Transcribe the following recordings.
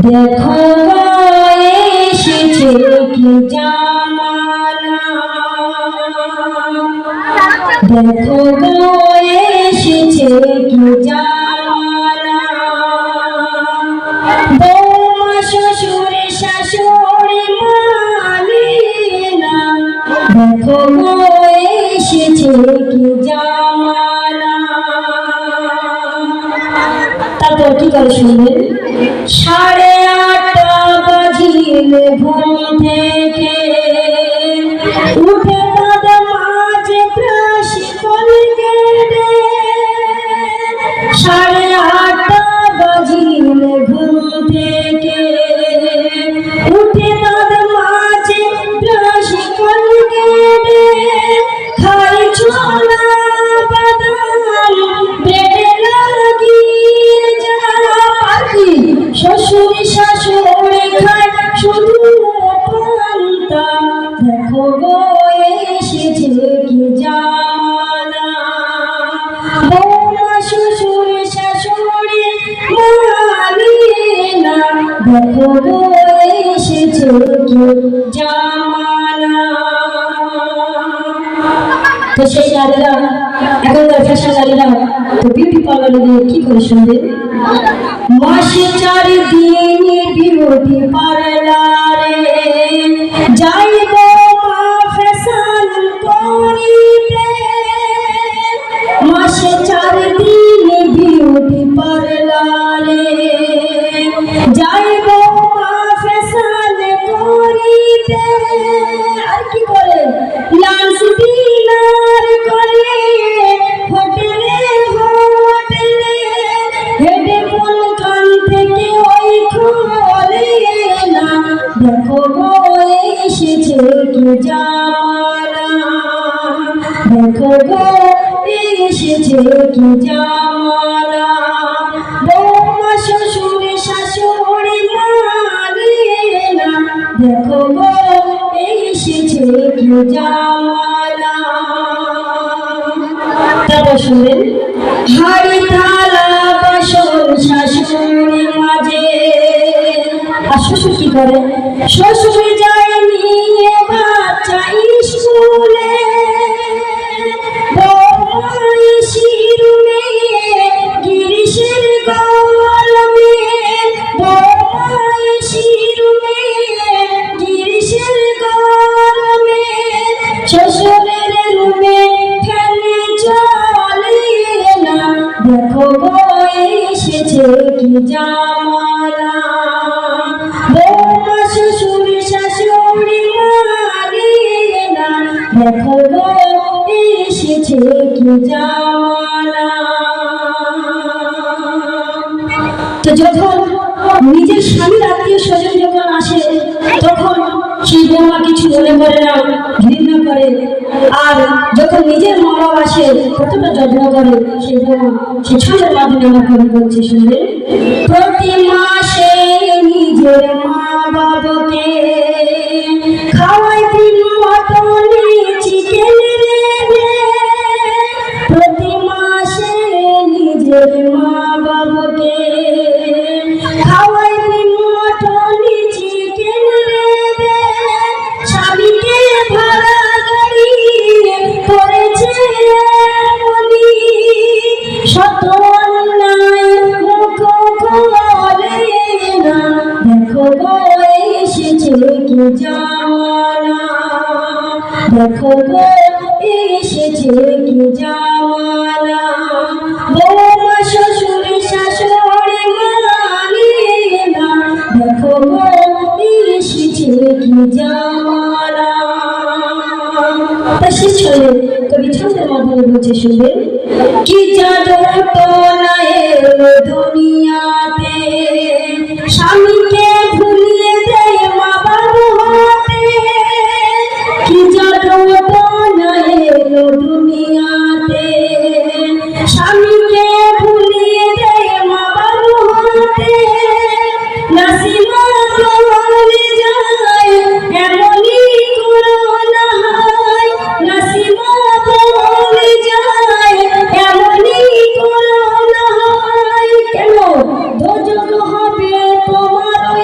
দেখো এসেছে কি জামানা, দেখো এসেছে কি জামানা, বৌমা শ্বশুর শাশুড়ি মানে না, দেখো এসেছে কি জামানা। তারপর কি করে শুনবেন? 8:30 বাজিলে ঘুম থেকে উঠে তাদের মাঝে ত্রাসি কলগেটে, 8:30 বাজিলে ঘুম থেকে উঠে তাদের মাঝে ত্রাসি কলগেটে, খাই ছোলা বাদাম ব্রেডে লাগিয়ে যা পাখি, শ্বশুর শাশুড়ি খায় শুধু পান্তা, দেখো গো এসেছে কি জামানা, বৌমা শ্বশুর শাশুড়ি মানে না, দেখো গো এসেছে কি জামানা। তো সেই নারীরা, এখনকার ফ্যাশন নারীরা তো বিউটি পার্লারে গিয়ে কি করে শুনবে? মাসে 4 দিন বিউটি পার্লারে যাইব মা ফ্যাশন করিতে, মাসে 4 দিন বিউটি পার্লারে যাইব মা ফ্যাশন করিতে। আর কি করে? লাঞ্চ ডিনার করে হোটেলে হোটেলে, হেডফোন কান থেকে ওই খোলে না, দেখো গো এসেছে কি জামানা, দেখো গো এসেছে কি জামানা, বৌমা শ্বশুর শাশুড়ি মানে না, দেখো গো এসেছে কি জামানা। তারপর শুনবেন, হাড়ি থালা বাসন শাশুড়ি মাঝে, আর শ্বশুর কি করে? শ্বশুর যায় নিয়ে বাচ্চা স্কুলে, বৌমা শিরুমে গিরিশের গলমে, বৌমা শিরুমে গিরিশের গলমে, শ্বশুরের রুমে ফেলে চলে না, দেখো গো এসেছে কি জামানা, বৌমা শ্বশুর শাশুড়ি মানে না, দেখো গো এসেছে কি জামানা। তো যখন নিজের স্বামীর আত্মীয় স্বজন যখন আসে, তখন সেই বৌমা কিছু মনে করে না, ঘৃণা করে। আর যখন নিজের মা বাবা আসে, কতটা যত্ন করে সেই বৌমা, সেই ছোটের মাধ্যমে আমার কবি বলছে শুনবে। প্রতি মাসে নিজের মা বাবাকে খাওয়াই দিন মটনে চিকেন রেঁধে, প্রতি মাসে নিজের মা বাবাকে খাওয়াই দিন মটনে চিকেন রেঁধে, স্বামীকে ভাড়া গাড়ি করেছে এমনি, শত অন্যায় মুখ খোলে না, দেখো গো এসেছে কি জামানা, দেখো গো এসেছে কি জামানা, বৌমা শ্বশুর শাশুড়ি মানে না, দেখো গো এসেছে কি জামানা। তা সে ছলে কবি ছন্দের মাধ্যমে বলছে শুনবে, কি জাদু টোনা এলো দুনিয়াতে, স্বামীকে ভুলিয়ে দেয় মা বাবা হাতে, কি জাদু টোনা এলো দুনিয়াতে, স্বামীকে ভুলিয়ে দেয় মা বাবা হাতে, নাসিমা বলে যায় এমনই করোনা হয়, নাসিমা বলে যায় এমনই করোনা হয়, কেন দোজখ হবে তোমার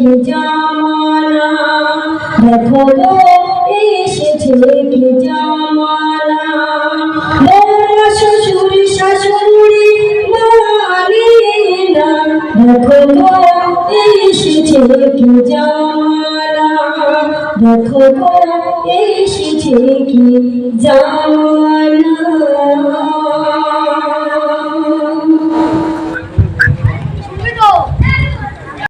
কি জামানা, দেখো গো এসেছে কি জামানা। বড় শ্বশুর শাশুড়ি মানি না, দেখো গো এসেছে কি জামানা, দেখো গো এসেছে কি জামানা।